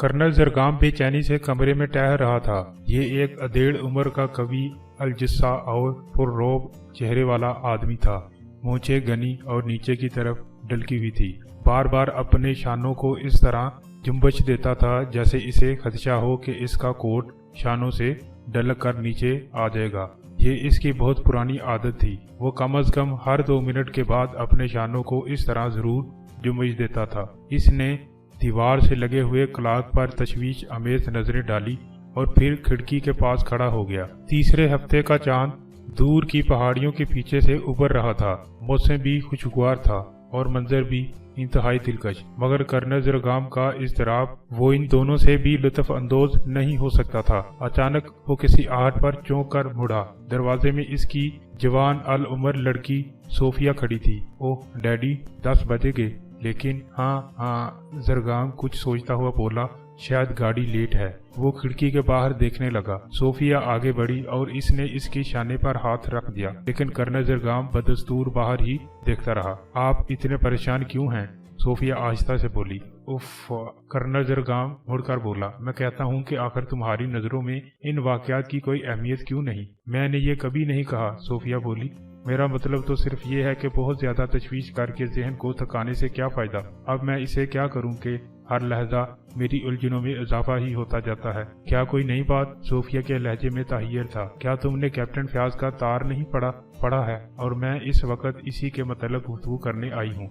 Colonel Zargham बेचैनी से कमरे में टहल रहा था। ये एक अधेड़ उम्र का कवि अलजिस्सा और पुररोब चेहरे वाला आदमी था। मूंछें घनी और नीचे की तरफ ढलकी हुई थी। बार बार अपने शानों को इस तरह जुम्बश देता था जैसे इसे खदशा हो कि इसका कोट शानों से ढल कर नीचे आ जाएगा। ये इसकी बहुत पुरानी आदत थी। वो कम से कम हर 2 मिनट के बाद अपने शानों को इस तरह जरूर जुम्बश देता था। इसने दीवार से लगे हुए क्लॉक पर तशवीश अमेज नजरें डाली और फिर खिड़की के पास खड़ा हो गया। तीसरे हफ्ते का चांद दूर की पहाड़ियों के पीछे से उभर रहा था। मौसम भी खुशगवार था और मंजर भी इंतहाई दिलकश, मगर कर्नल जरगाम का इज़्तिराब वो इन दोनों से भी लुत्फ अंदोज नहीं हो सकता था। अचानक वो किसी आहट पर चौंक कर मुड़ा। दरवाजे में इसकी जवान अल उम्र लड़की सोफिया खड़ी थी। ओह डैडी, 10 बजे गए। लेकिन हाँ, जरगाम कुछ सोचता हुआ बोला, शायद गाड़ी लेट है। वो खिड़की के बाहर देखने लगा। सोफिया आगे बढ़ी और इसने इसकी शाने पर हाथ रख दिया, लेकिन कर्नल जरगाम बदस्तूर बाहर ही देखता रहा। आप इतने परेशान क्यों हैं? सोफिया आहिस्ता से बोली। उफ, कर्नल जरगाम मुड़कर बोला, मैं कहता हूँ कि आखिर तुम्हारी नजरों में इन वाकयात की कोई अहमियत क्यों नहीं? मैंने ये कभी नहीं कहा, सोफिया बोली। मेरा मतलब तो सिर्फ ये है कि बहुत ज्यादा तशवीश करके जहन को थकाने से क्या फायदा। अब मैं इसे क्या करूं कि हर लहजा मेरी उलझनों में इजाफा ही होता जाता है। क्या कोई नई बात? सोफिया के लहजे में ताहियर था। क्या तुमने कैप्टन फयाज का तार नहीं पढ़ा है? और मैं इस वक्त इसी के मतलब गुफ्तगू करने आई हूँ।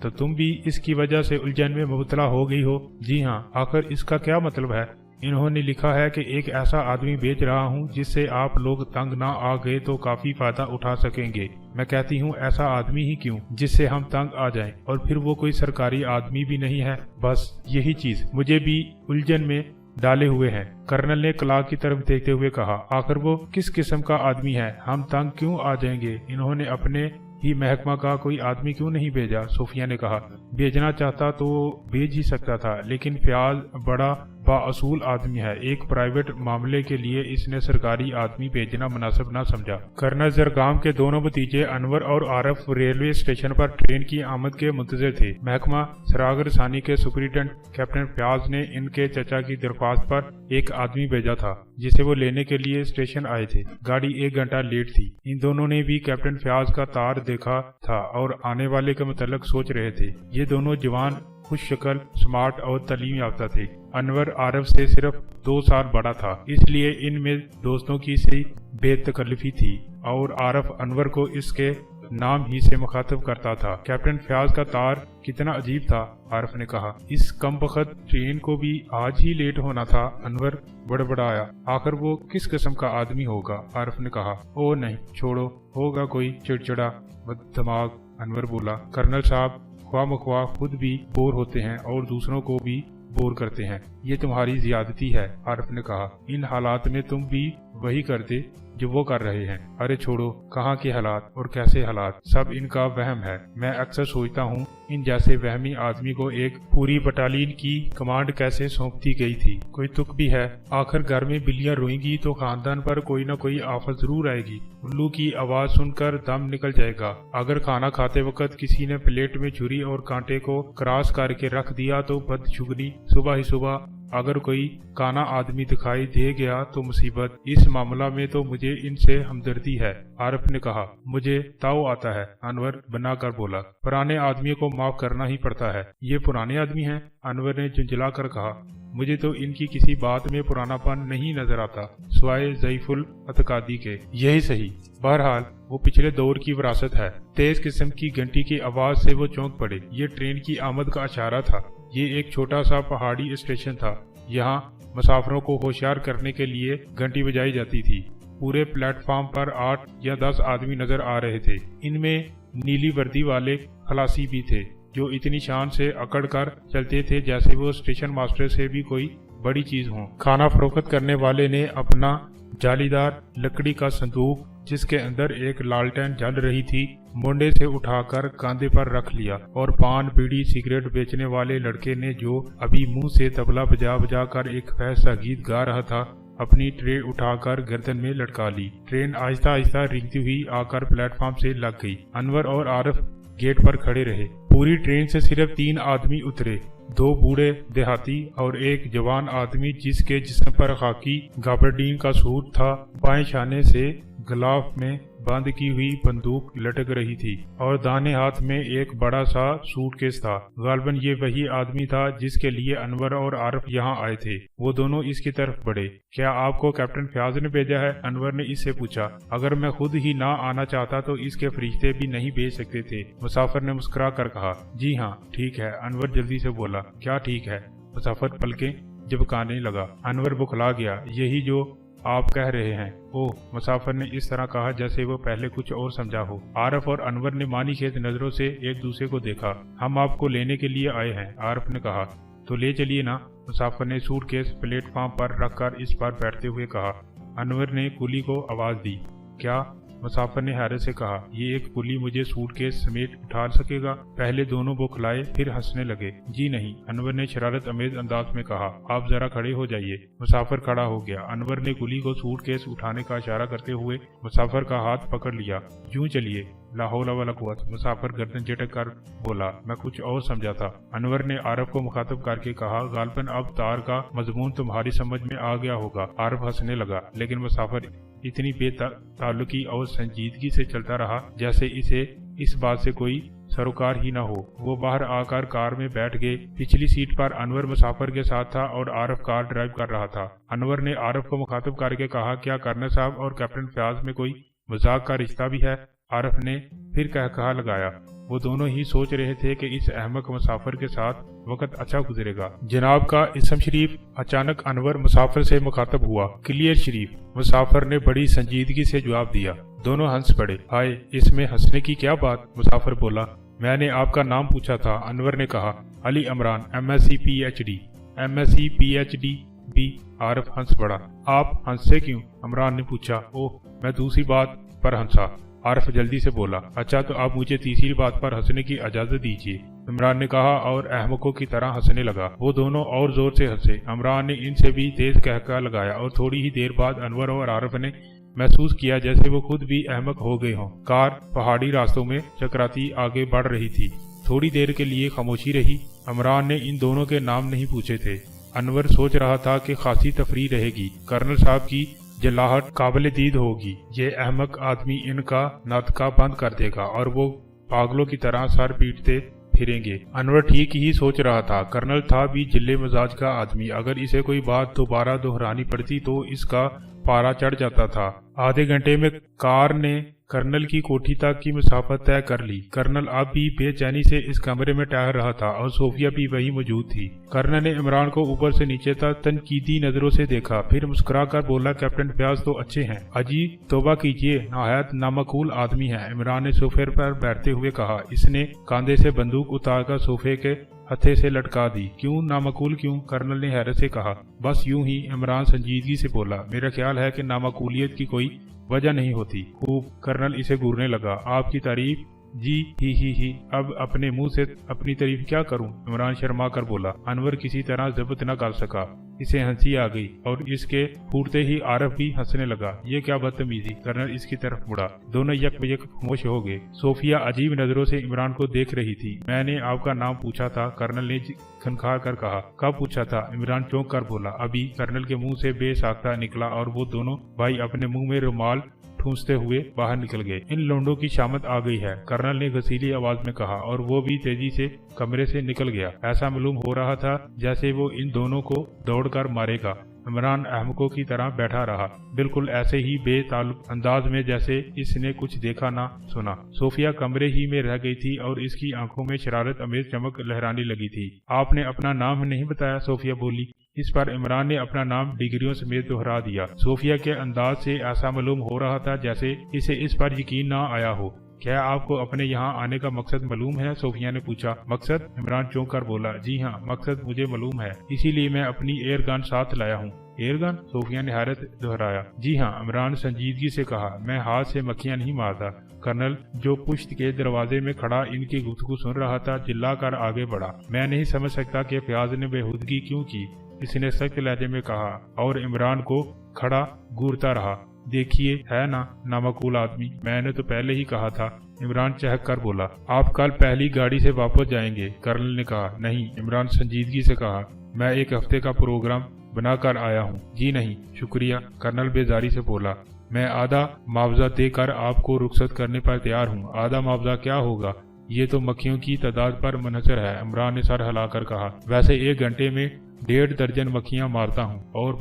तो तुम भी इसकी वजह से उलझन में मुबतला हो गई हो? जी हाँ। आखिर इसका क्या मतलब है? इन्होंने लिखा है कि एक ऐसा आदमी बेच रहा हूँ जिससे आप लोग तंग ना आ गए तो काफी फायदा उठा सकेंगे। मैं कहती हूँ ऐसा आदमी ही क्यों जिससे हम तंग आ जाएं, और फिर वो कोई सरकारी आदमी भी नहीं है। बस यही चीज मुझे भी उलझन में डाले हुए हैं। कर्नल ने क्लॉक की तरफ देखते हुए कहा, आखिर वो किस किस्म का आदमी है? हम तंग क्यों आ जाएंगे? इन्होंने अपने ही महकमा का कोई आदमी क्यों नहीं भेजा? सोफिया ने कहा। भेजना चाहता तो भेज ही सकता था, लेकिन फयाज बड़ा बाअसूल आदमी है। एक प्राइवेट मामले के लिए इसने सरकारी आदमी भेजना मुनासिब ना समझा। कर्नल जरगाम के दोनों भतीजे अनवर और आरफ रेलवे स्टेशन पर ट्रेन की आमद के मुंतजर थे। महकमा सराग रसानी के सुपरिटेंडेंट कैप्टन फयाज ने इनके चचा की दरख्वास्त पर एक आदमी भेजा था जिसे वो लेने के लिए स्टेशन आए थे। गाड़ी 1 घंटा लेट थी। इन दोनों ने भी कैप्टन फयाज का तार देखा था और आने वाले के मुतल्लिक सोच रहे थे। ये दोनों जवान, खुश शक्ल, स्मार्ट और तालीम याफ्ता थे। अनवर आरफ से सिर्फ 2 साल बड़ा था, इसलिए इनमें दोस्तों की सी बेतकल्लुफी थी और आरफ अनवर को इसके नाम ही से मुखातब करता था। कैप्टन फयाज का तार कितना अजीब था, आरफ ने कहा। इस कमबख्त ट्रेन को भी आज ही लेट होना था, अनवर बड़बड़ाया। आखिर वो किस किस्म का आदमी होगा? आरफ ने कहा। ओ नहीं, छोड़ो, होगा कोई चिड़चिड़ा बददिमाग, अनवर बोला। कर्नल साहब ख्वाह खुद भी बोर होते हैं और दूसरों को भी बोर करते हैं। ये तुम्हारी ज्यादती है, आरफ ने कहा। इन हालात में तुम भी वही करते जो वो कर रहे हैं। अरे छोड़ो, कहाँ के हालात और कैसे हालात, सब इनका वहम है। मैं अक्सर सोचता हूँ इन जैसे वहमी आदमी को एक पूरी बटालियन की कमांड कैसे सौंपती गई थी। कोई तुक भी है? आखिर घर में बिल्लियां रोएंगी तो खानदान पर कोई न कोई आफत जरूर आएगी। उल्लू की आवाज सुनकर दम निकल जाएगा। अगर खाना खाते वक्त किसी ने प्लेट में छुरी और कांटे को क्रॉस करके रख दिया तो बदशुगनी। सुबह ही सुबह अगर कोई काना आदमी दिखाई दे गया तो मुसीबत। इस मामला में तो मुझे इनसे हमदर्दी है, आरफ ने कहा। मुझे ताऊ आता है, अनवर बनाकर बोला। पुराने आदमियों को माफ करना ही पड़ता है। ये पुराने आदमी हैं, अनवर ने झुंझला कर कहा। मुझे तो इनकी किसी बात में पुरानापन नहीं नजर आता, सिवाय ज़ईफुल अतकादी के। यही सही। बहरहाल वो पिछले दौर की विरासत है। तेज किस्म की घंटी की आवाज से वो चौंक पड़े। ये ट्रेन की आमद का इशारा था। ये एक छोटा सा पहाड़ी स्टेशन था। यहाँ मुसाफिरों को होशियार करने के लिए घंटी बजाई जाती थी। पूरे प्लेटफॉर्म पर 8 या 10 आदमी नजर आ रहे थे। इनमें नीली वर्दी वाले खलासी भी थे जो इतनी शान से अकड़ कर चलते थे जैसे वो स्टेशन मास्टर से भी कोई बड़ी चीज हो। खाना फरोख्त करने वाले ने अपना जालीदार लकड़ी का संदूक, जिसके अंदर एक लालटेन जल रही थी, मोंडे से उठाकर कांधे पर रख लिया और पान, बीड़ी, सिगरेट बेचने वाले लड़के ने, जो अभी मुंह से तबला बजा बजा कर एक फैसला गीत गा रहा था, अपनी ट्रे उठाकर गर्दन में लटका ली। ट्रेन आहिस्ता आहिस्ता रेंगती हुई आकर प्लेटफॉर्म से लग गई। अनवर और आरिफ गेट पर खड़े रहे। पूरी ट्रेन से सिर्फ 3 आदमी उतरे, 2 बूढ़े देहाती और एक जवान आदमी जिसके जिस्म पर खाकी गाबरडीन का सूट था। बाएं छाने से गलाफ में बंद की हुई बंदूक लटक रही थी और दाहिने हाथ में एक बड़ा सा सूटकेस था। गालबन ये वही आदमी था जिसके लिए अनवर और आरिफ यहाँ आए थे। वो दोनों इसकी तरफ बढ़े। क्या आपको कैप्टन फयाज ने भेजा है? अनवर ने इससे पूछा। अगर मैं खुद ही ना आना चाहता तो इसके फरिश्ते भी नहीं भेज सकते थे, मुसाफिर ने मुस्कुरा कर कहा। जी हाँ ठीक है, अनवर जल्दी से बोला। क्या ठीक है? मुसाफिर पलकें झपकाने लगा। अनवर बुखला गया। यही जो आप कह रहे हैं। ओह, मुसाफिर ने इस तरह कहा जैसे वो पहले कुछ और समझा हो। आरिफ और अनवर ने मानी खेत नजरों से एक दूसरे को देखा। हम आपको लेने के लिए आए हैं, आरिफ ने कहा। तो ले चलिए ना, मुसाफिर ने सूटकेस प्लेटफॉर्म पर रखकर इस पर बैठते हुए कहा। अनवर ने कुली को आवाज दी। क्या? मुसाफिर ने हैरत से कहा। ये एक कुली मुझे सूटकेस समेत उठा सकेगा? पहले दोनों बौखलाए, फिर हंसने लगे। जी नहीं, अनवर ने शरारत अमेज अंदाज में कहा। आप जरा खड़े हो जाइए। मुसाफिर खड़ा हो गया। अनवर ने कुली को सूटकेस उठाने का इशारा करते हुए मुसाफिर का हाथ पकड़ लिया। यूं चलिए। ला हौला वला कुव्वत, मुसाफिर गर्दन झटक कर बोला। मैं कुछ और समझा था। अनवर ने आरिफ को मुखातब करके कहा। गालबन अब तार का मजमून तुम्हारी समझ में आ गया होगा। आरिफ हंसने लगा, लेकिन मुसाफिर इतनी बेताल्लुकी और संजीदगी से चलता रहा जैसे इसे इस बात से कोई सरोकार ही न हो। वो बाहर आकर कार में बैठ गए। पिछली सीट पर अनवर मुसाफिर के साथ था और आरिफ कार ड्राइव कर रहा था। अनवर ने आरिफ को मुखातब करके कहा। क्या कर्नल साहब और कैप्टन फयाज में कोई मजाक का रिश्ता भी है? आरिफ ने फिर कहा लगाया। वो दोनों ही सोच रहे थे कि इस अहमक मुसाफिर के साथ वक्त अच्छा गुजरेगा। जनाब का इसम शरीफ? अचानक अनवर मुसाफिर से मुखातब हुआ। क्लियर शरीफ, मुसाफिर ने बड़ी संजीदगी से जवाब दिया। दोनों हंस पड़े। हाय, इसमें हंसने की क्या बात? मुसाफिर बोला। मैंने आपका नाम पूछा था, अनवर ने कहा। Ali Imran, MSc PhD। MSc PhD भी? आरिफ हंस पड़ा। आप हंसे क्यों? इमरान ने पूछा। ओह, मैं दूसरी बात पर हंसा, आरिफ जल्दी से बोला। अच्छा, तो आप मुझे तीसरी बात पर हंसने की इजाजत दीजिए, इमरान ने कहा और अहमकों की तरह हंसने लगा। वो दोनों और जोर से हंसे। इमरान ने इनसे भी तेज कहका लगाया और थोड़ी ही देर बाद अनवर और आरिफ ने महसूस किया जैसे वो खुद भी अहमक हो गए हों। कार पहाड़ी रास्तों में चकराती आगे बढ़ रही थी। थोड़ी देर के लिए खामोशी रही। इमरान ने इन दोनों के नाम नहीं पूछे थे। अनवर सोच रहा था कि खासी तफरीह रहेगी। कर्नल साहब की जलाहट काबिल दीद होगी। ये अहमक आदमी इनका नाटका बंद कर देगा और वो पागलों की तरह सर पीटते फिरेंगे। अनवर ठीक ही सोच रहा था। कर्नल था भी जिले मिजाज का आदमी। अगर इसे कोई बात दोबारा दोहरानी पड़ती तो इसका पारा चढ़ जाता था। आधे घंटे में कार ने कर्नल की कोठी तक की मुसाफत तय कर ली। कर्नल अब भी बेचैनी से इस कमरे में टहल रहा था और सोफिया भी वहीं मौजूद थी। कर्नल ने इमरान को ऊपर से नीचे तक तनकीदी नजरों से देखा, फिर मुस्कुरा कर बोला। कैप्टन फयाज तो अच्छे हैं। अजी तौबा कीजिए, नहायत नामकूल आदमी है, इमरान ने सोफे पर बैठते हुए कहा। इसने कांधे से बंदूक उतारकर सोफे के हथे से लटका दी। क्यों नामकूल क्यों? कर्नल ने हैरत से कहा। बस यूं ही, इमरान संजीदगी से बोला। मेरा ख्याल है कि नामकूलियत की कोई वजह नहीं होती। खूब, कर्नल इसे घूरने लगा। आपकी तारीफ? जी ही। अब अपने मुंह से अपनी तारीफ क्या करूं? इमरान शर्मा कर बोला। अनवर किसी तरह जब्त न कर सका। इसे हंसी आ गई और इसके फूटते ही आरिफ भी हंसने लगा। ये क्या बदतमीजी? कर्नल इसकी तरफ मुड़ा। दोनों यकबयक खामोश हो गए। सोफिया अजीब नजरों से इमरान को देख रही थी। मैंने आपका नाम पूछा था, कर्नल ने खनखार कर कहा। कब पूछा था? इमरान चौंक कर बोला। अभी। कर्नल के मुंह से बेसाख्ता निकला और वो दोनों भाई अपने मुंह में रुमाल ठूंसते हुए बाहर निकल गए। इन लोंडों की शामत आ गई है, कर्नल ने घसीली आवाज में कहा और वो भी तेजी से कमरे से निकल गया। ऐसा मालूम हो रहा था जैसे वो इन दोनों को दौड़कर मारेगा। इमरान अहमकों की तरह बैठा रहा, बिल्कुल ऐसे ही बेताल्लुक अंदाज में जैसे इसने कुछ देखा ना सुना। सोफिया कमरे ही में रह गई थी और इसकी आंखों में शरारत अमेज चमक लहराने लगी थी। आपने अपना नाम नहीं बताया, सोफिया बोली। इस पर इमरान ने अपना नाम डिग्रियों समेत दोहरा दिया। सोफिया के अंदाज से ऐसा मालूम हो रहा था जैसे इसे इस पर यकीन ना आया हो। क्या आपको अपने यहाँ आने का मकसद मालूम है? सोफिया ने पूछा। मकसद? इमरान चौंक कर बोला। जी हाँ, मकसद मुझे मालूम है, इसीलिए मैं अपनी एयर गन साथ लाया हूँ। Air gun? सोफिया ने हैरत दोहराया। जी हाँ, इमरान संजीदगी से कहा। मैं हाथ से मक्खियां नहीं मारता। कर्नल, जो पुश्त के दरवाजे में खड़ा इनकी गुफ्तगू सुन रहा था, चिल्ला कर आगे बढ़ा। मैं नहीं समझ सकता कि फयाज ने बेहूदगी क्यों की, इसने सख्त लहजे में कहा और इमरान को खड़ा घूरता रहा। देखिए है ना नामकूल आदमी, मैंने तो पहले ही कहा था। इमरान चहक कर बोला। आप कल पहली गाड़ी से वापस जाएंगे? कर्नल ने कहा। नहीं, इमरान संजीदगी से कहा। मैं एक हफ्ते का प्रोग्राम बनाकर आया हूँ। जी नहीं, शुक्रिया, कर्नल बेजारी से बोला। मैं आधा मुआवजा देकर आपको रुखसत करने पर तैयार हूँ। आधा मुआवजा क्या होगा? ये तो मक्खियों की तादाद पर मुनहसर है, इमरान ने सर हिलाकर कहा। वैसे 1 घंटे में 1.5 दर्जन मक्खियां मारता हूँ। और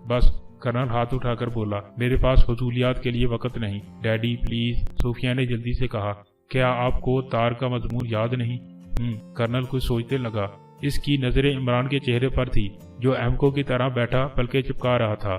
बस, कर्नल हाथ उठाकर बोला। मेरे पास फजूलियात के लिए वक्त नहीं। डैडी प्लीज, सोफिया ने जल्दी से कहा। क्या आपको तार का मजमून याद नहीं? कर्नल कुछ सोचने लगा। इसकी नजरें इमरान के चेहरे पर थी, जो एमको की तरह बैठा पलके चिपका रहा था।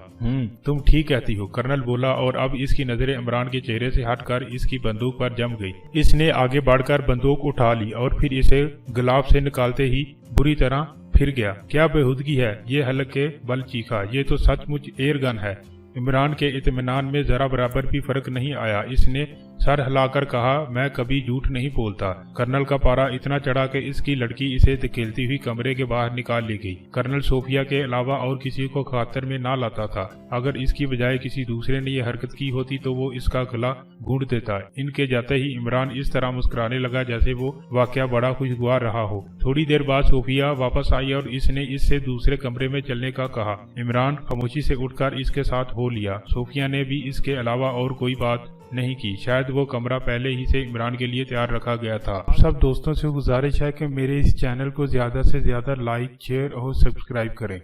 तुम ठीक कहती हो, कर्नल बोला, और अब इसकी नजरें इमरान के चेहरे से हटकर इसकी बंदूक पर जम गई। इसने आगे बढ़कर बंदूक उठा ली और फिर इसे गुलाब से निकालते ही बुरी तरह फिर गया। क्या बेहूदगी है, ये हल्के बल चीखा। ये तो सचमुच एयर गन है। इमरान के इत्मीनान में जरा बराबर भी फर्क नहीं आया। इसने सर हिलाकर कहा, मैं कभी झूठ नहीं बोलता। कर्नल का पारा इतना चढ़ा कि इसकी लड़की इसे धकेलती हुई कमरे के बाहर निकाल ली गई। कर्नल सोफिया के अलावा और किसी को खातर में ना लाता था। अगर इसकी बजाय किसी दूसरे ने यह हरकत की होती तो वो इसका गला घूंट देता। इनके जाते ही इमरान इस तरह मुस्कुराने लगा जैसे वो वाकया बड़ा खुशगवार रहा हो। थोड़ी देर बाद सोफिया वापस आई और इसने इससे दूसरे कमरे में चलने का कहा। इमरान खामोशी से उठकर इसके साथ हो लिया। सोफिया ने भी इसके अलावा और कोई बात नहीं की। शायद वो कमरा पहले ही से इमरान के लिए तैयार रखा गया था। सब दोस्तों से गुजारिश है कि मेरे इस चैनल को ज्यादा से ज्यादा लाइक, शेयर और सब्सक्राइब करें।